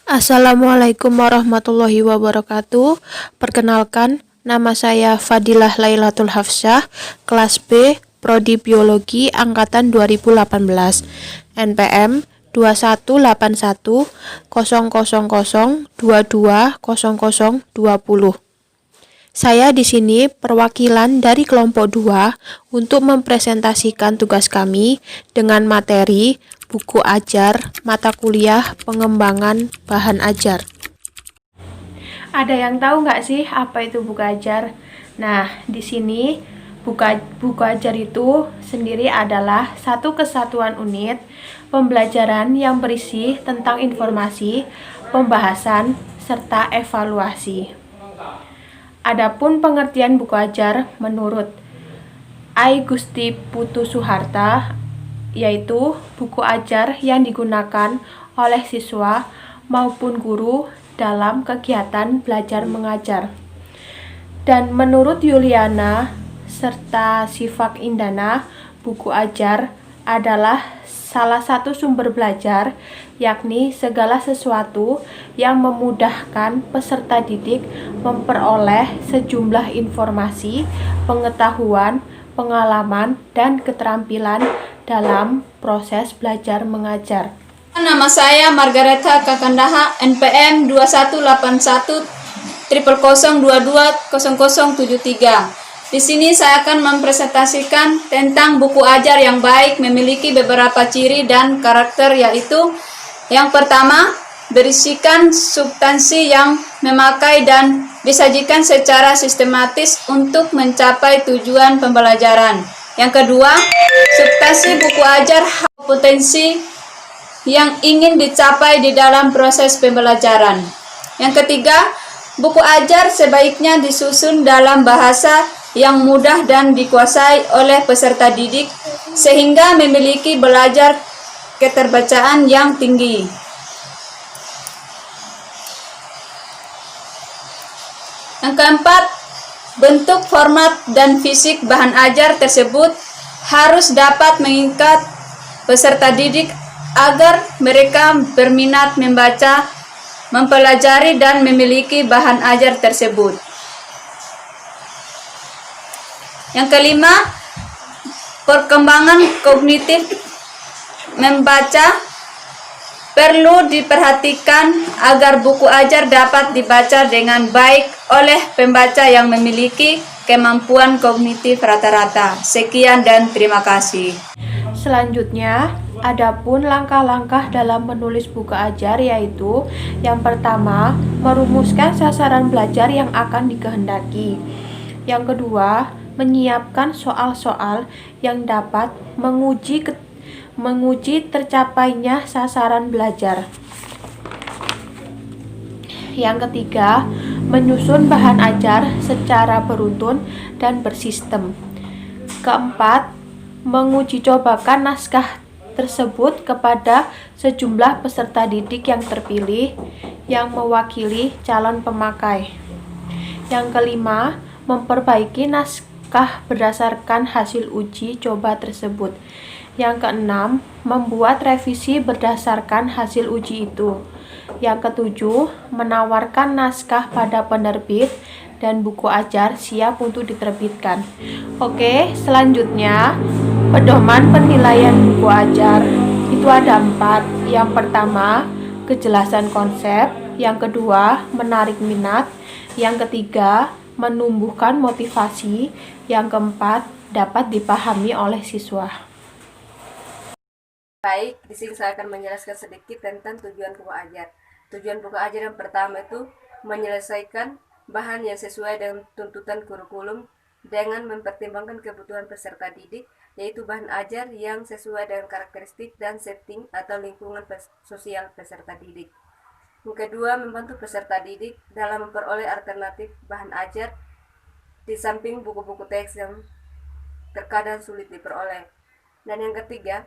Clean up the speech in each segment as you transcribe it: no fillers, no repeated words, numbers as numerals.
Assalamualaikum warahmatullahi wabarakatuh. Perkenalkan, nama saya Fadilah Lailatul Hafsyah, kelas B, Prodi Biologi angkatan 2018, NPM 21810000220020. Saya di sini perwakilan dari kelompok 2 untuk mempresentasikan tugas kami dengan materi buku ajar, mata kuliah, pengembangan bahan ajar. Ada yang tahu nggak sih apa itu buku ajar? Nah, di sini buku ajar itu sendiri adalah satu kesatuan unit pembelajaran yang berisi tentang informasi, pembahasan, serta evaluasi. Adapun pengertian buku ajar menurut I. Gusti Putu Soeharta, yaitu buku ajar yang digunakan oleh siswa maupun guru dalam kegiatan belajar mengajar. Dan menurut Yuliana serta Sifak Indana, buku ajar adalah salah satu sumber belajar, yakni segala sesuatu yang memudahkan peserta didik memperoleh sejumlah informasi, pengetahuan, pengalaman, dan keterampilan dalam proses belajar mengajar. Nama saya Margaretha Kakandaha, NPM 21810000220073. Di sini saya akan mempresentasikan tentang buku ajar yang baik memiliki beberapa ciri dan karakter, yaitu yang pertama, berisikan substansi yang memakai dan disajikan secara sistematis untuk mencapai tujuan pembelajaran. Yang kedua, substansi buku ajar potensi yang ingin dicapai di dalam proses pembelajaran. Yang ketiga, buku ajar sebaiknya disusun dalam bahasa yang mudah dan dikuasai oleh peserta didik sehingga memiliki belajar keterbacaan yang tinggi. Yang keempat, bentuk, format, dan fisik bahan ajar tersebut harus dapat mengikat peserta didik agar mereka berminat membaca, mempelajari, dan memiliki bahan ajar tersebut. Yang kelima, perkembangan kognitif membaca perlu diperhatikan agar buku ajar dapat dibaca dengan baik oleh pembaca yang memiliki kemampuan kognitif rata-rata. Sekian dan terima kasih. Selanjutnya, adapun langkah-langkah dalam menulis buku ajar, yaitu yang pertama, merumuskan sasaran belajar yang akan dikehendaki. Yang kedua, menyiapkan soal-soal yang dapat menguji tercapainya sasaran belajar. Yang ketiga, menyusun bahan ajar secara beruntun dan bersistem. Keempat, menguji cobakan naskah tersebut kepada sejumlah peserta didik yang terpilih yang mewakili calon pemakai. Yang kelima, memperbaiki naskah berdasarkan hasil uji coba tersebut. Yang keenam, membuat revisi berdasarkan hasil uji itu. Yang ketujuh, menawarkan naskah pada penerbit dan buku ajar siap untuk diterbitkan. Oke, selanjutnya pedoman penilaian buku ajar itu ada 4. Yang pertama, kejelasan konsep. Yang kedua, menarik minat. Yang ketiga, menumbuhkan motivasi. Yang keempat, dapat dipahami oleh siswa. Baik, di sini saya akan menjelaskan sedikit tentang tujuan buku ajar. Tujuan buku ajar yang pertama itu menyelesaikan bahan yang sesuai dengan tuntutan kurikulum dengan mempertimbangkan kebutuhan peserta didik, yaitu bahan ajar yang sesuai dengan karakteristik dan setting atau lingkungan sosial peserta didik. Yang kedua, membantu peserta didik dalam memperoleh alternatif bahan ajar di samping buku-buku teks yang terkadang sulit diperoleh. Dan yang ketiga,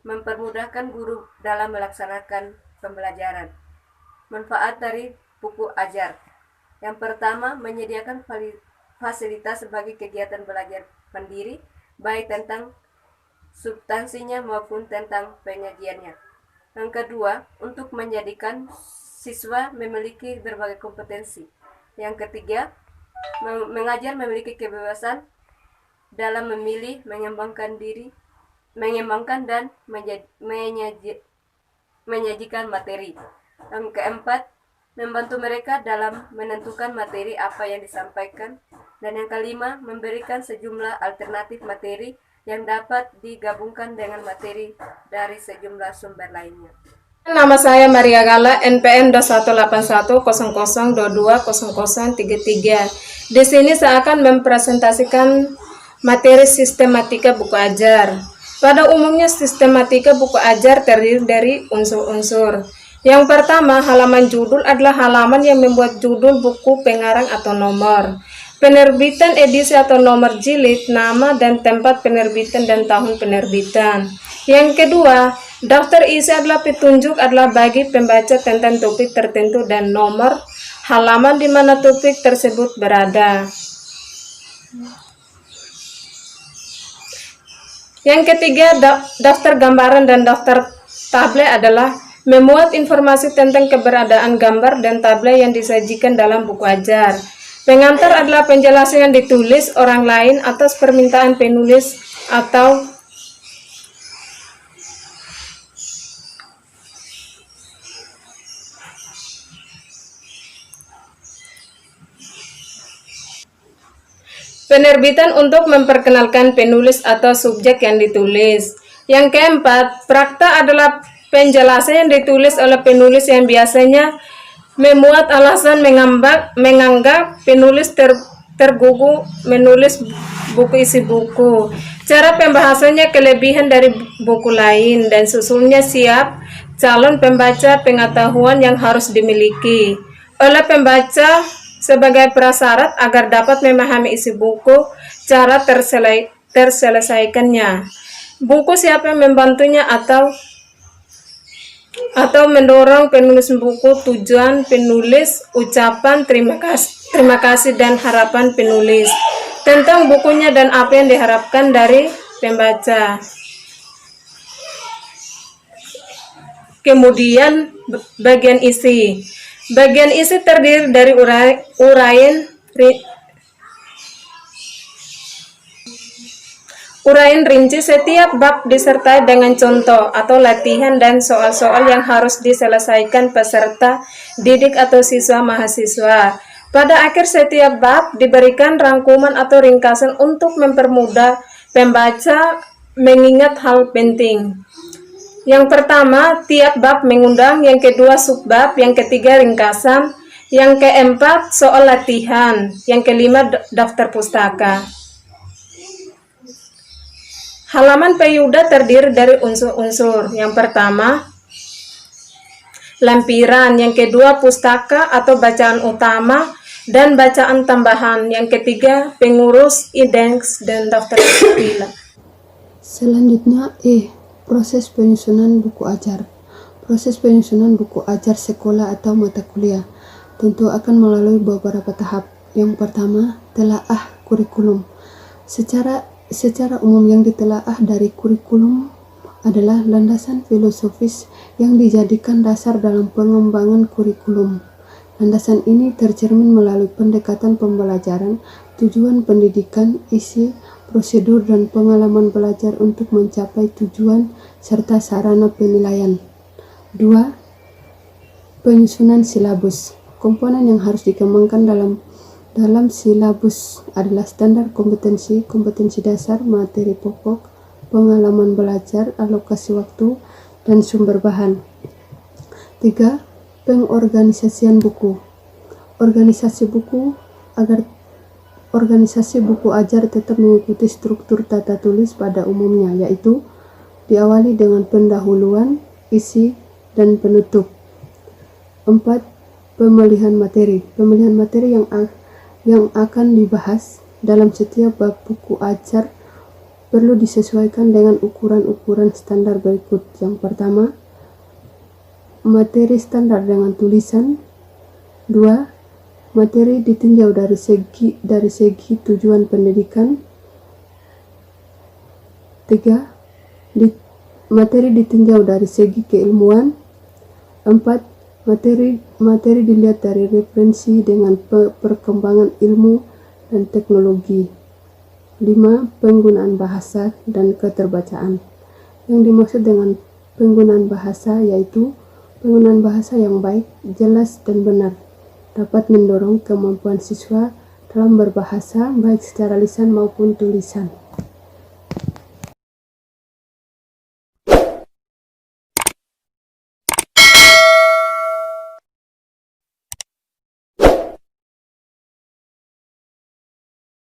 mempermudahkan guru dalam melaksanakan pembelajaran. Manfaat dari buku ajar. Yang pertama, menyediakan fasilitas sebagai kegiatan belajar mandiri, baik tentang substansinya maupun tentang penyajiannya. Yang kedua, untuk menjadikan siswa memiliki berbagai kompetensi. Yang ketiga, mengajar memiliki kebebasan dalam memilih, mengembangkan dan menyajikan materi. Yang keempat, membantu mereka dalam menentukan materi apa yang disampaikan. Dan yang kelima, memberikan sejumlah alternatif materi yang dapat digabungkan dengan materi dari sejumlah sumber lainnya. Nama saya Maria Gala, NPM 218100220033. Di sini saya akan mempresentasikan materi sistematika buku ajar. Pada umumnya sistematika buku ajar terdiri dari unsur-unsur. Yang pertama, halaman judul adalah halaman yang membuat judul buku, pengarang atau nomor. Penerbitan edisi atau nomor jilid, nama dan tempat penerbitan dan tahun penerbitan. Yang kedua, daftar isi adalah petunjuk adalah bagi pembaca tentang topik tertentu dan nomor halaman di mana topik tersebut berada. Yang ketiga, daftar gambaran dan daftar tabel adalah memuat informasi tentang keberadaan gambar dan tabel yang disajikan dalam buku ajar. Pengantar adalah penjelasan yang ditulis orang lain atas permintaan penulis atau penerbitan untuk memperkenalkan penulis atau subjek yang ditulis. Yang keempat, prakta adalah penjelasan yang ditulis oleh penulis yang biasanya memuat alasan menganggap penulis tergugu menulis buku isi buku. Cara pembahasannya kelebihan dari buku lain dan susulnya siap calon pembaca pengetahuan yang harus dimiliki oleh pembaca sebagai prasyarat agar dapat memahami isi buku, cara terselesaikannya. Buku siapa yang membantunya atau mendorong penulis buku, tujuan penulis, ucapan terima kasih dan harapan penulis tentang bukunya dan apa yang diharapkan dari pembaca. Kemudian bagian isi. Bagian isi terdiri dari uraian rinci setiap bab disertai dengan contoh atau latihan dan soal-soal yang harus diselesaikan peserta didik atau siswa mahasiswa. Pada akhir setiap bab diberikan rangkuman atau ringkasan untuk mempermudah pembaca mengingat hal penting. Yang pertama, tiap bab mengundang, yang kedua subbab, yang ketiga ringkasan, yang keempat soal latihan, yang kelima daftar pustaka. Halaman payuda terdiri dari unsur-unsur. Yang pertama, lampiran, yang kedua pustaka atau bacaan utama dan bacaan tambahan, yang ketiga pengurus, indeks, dan daftar pila. Selanjutnya proses penyusunan buku ajar. Proses penyusunan buku ajar sekolah atau mata kuliah tentu akan melalui beberapa tahap. Yang pertama, telaah kurikulum. Secara umum yang ditelaah dari kurikulum adalah landasan filosofis yang dijadikan dasar dalam pengembangan kurikulum. Landasan ini tercermin melalui pendekatan pembelajaran, tujuan pendidikan, isi, prosedur dan pengalaman belajar untuk mencapai tujuan serta sarana penilaian. 2. Penyusunan silabus. Komponen yang harus dikembangkan dalam silabus adalah standar kompetensi, kompetensi dasar, materi pokok, pengalaman belajar, alokasi waktu, dan sumber bahan. 3. Pengorganisasian buku. Organisasi buku ajar tetap mengikuti struktur tata tulis pada umumnya, yaitu diawali dengan pendahuluan, isi, dan penutup. 4. Pemilihan materi. Pemilihan materi yang akan dibahas dalam setiap bab buku ajar perlu disesuaikan dengan ukuran-ukuran standar berikut. Yang pertama, materi standar dengan tulisan. 2. Materi ditinjau dari segi tujuan pendidikan. 3. Materi ditinjau dari segi keilmuan. 4. Materi dilihat dari referensi dengan perkembangan ilmu dan teknologi. 5. Penggunaan bahasa dan keterbacaan. Yang dimaksud dengan penggunaan bahasa yaitu penggunaan bahasa yang baik, jelas, dan benar dapat mendorong kemampuan siswa dalam berbahasa baik secara lisan maupun tulisan.